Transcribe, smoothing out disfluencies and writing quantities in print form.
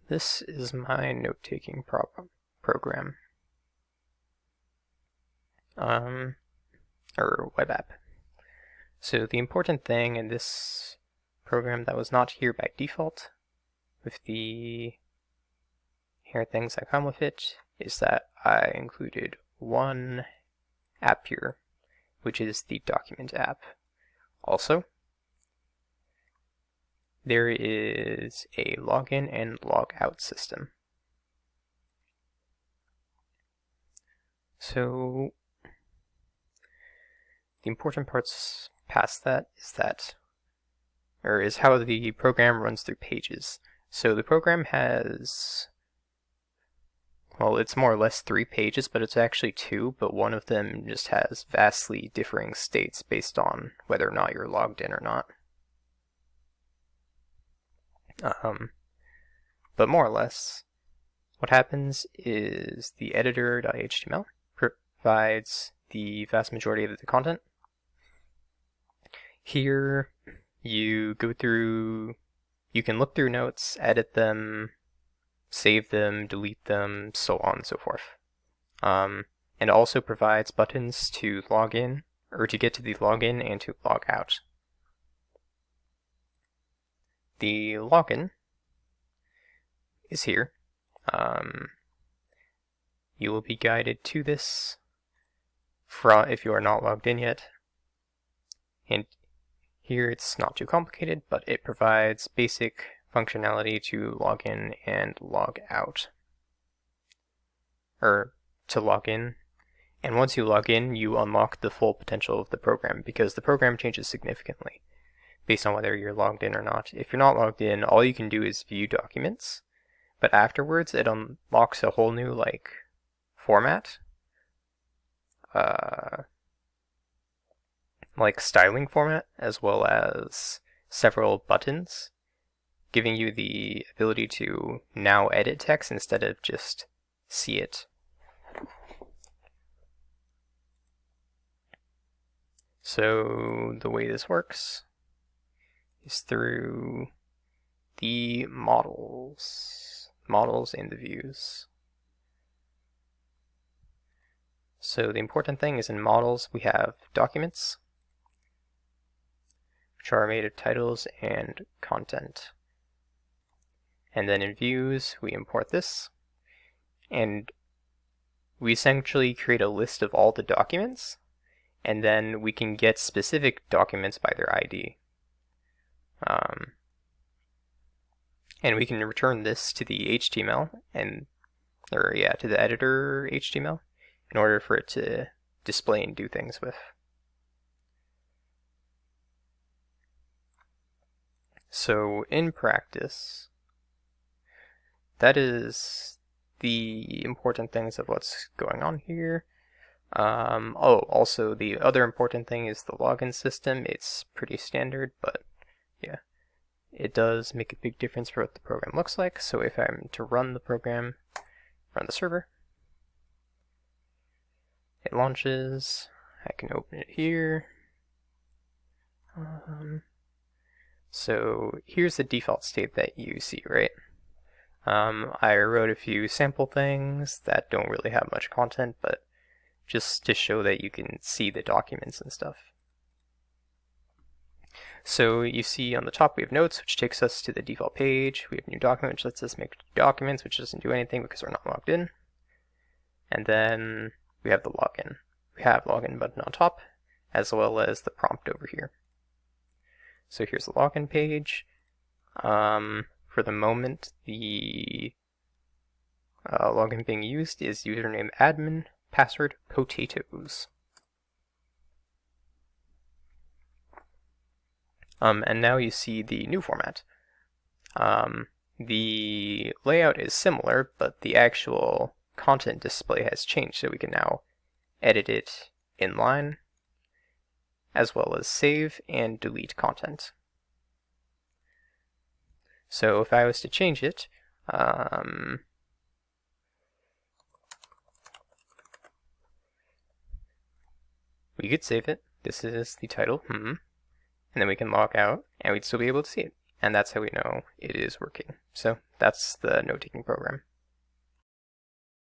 This is my note-taking program, or web app. So the important thing in this program that was not here by default, with the inherent things that come with it, is that I included one app here, which is the document app. Also, there is a login and logout system. So the important parts past that is how the program runs through pages. So the program has, well, it's more or less 3 pages, but it's actually 2, but one of them just has vastly differing states based on whether or not you're logged in or not. But more or less, what happens is the editor.html provides the vast majority of the content. Here, you go through, you can look through notes, edit them, save them, delete them, so on and so forth. And also provides buttons to log in, or to get to the login and to log out. The login is here. You will be guided to this if you are not logged in yet. And here it's not too complicated, but it provides basic functionality to log in and log out. Or to log in. And once you log in, you unlock the full potential of the program, because the program changes significantly based on whether you're logged in or not. If you're not logged in, all you can do is view documents, but afterwards it unlocks a whole new format, like styling format, as well as several buttons, giving you the ability to now edit text instead of just see it. So the way this works is through the models and the views. So the important thing is in models we have documents, which are made of titles and content. And then in views we import this, and we essentially create a list of all the documents, and then we can get specific documents by their ID. And we can return this to the HTML, to the editor HTML, in order for it to display and do things with. So in practice, that is the important things of what's going on here. Also the other important thing is the login system. It's pretty standard, but yeah, it does make a big difference for what the program looks like. So if I'm to run the program, run the server, it launches. I can open it here. So here's the default state that you see, right? I wrote a few sample things that don't really have much content, but just to show that you can see the documents and stuff. So you see on the top we have notes, which takes us to the default page. We have new document, which lets us make documents, which doesn't do anything because we're not logged in. And then we have the login. We have login button on top, as well as the prompt over here. So here's the login page. For the moment, the login being used is username admin, password potatoes. And now you see the new format. The layout is similar, but the actual content display has changed, so we can now edit it inline, as well as save and delete content. So if I was to change it, we could save it. This is the title, and then we can log out, and we'd still be able to see it. and that's how we know it is working. So that's the note-taking program.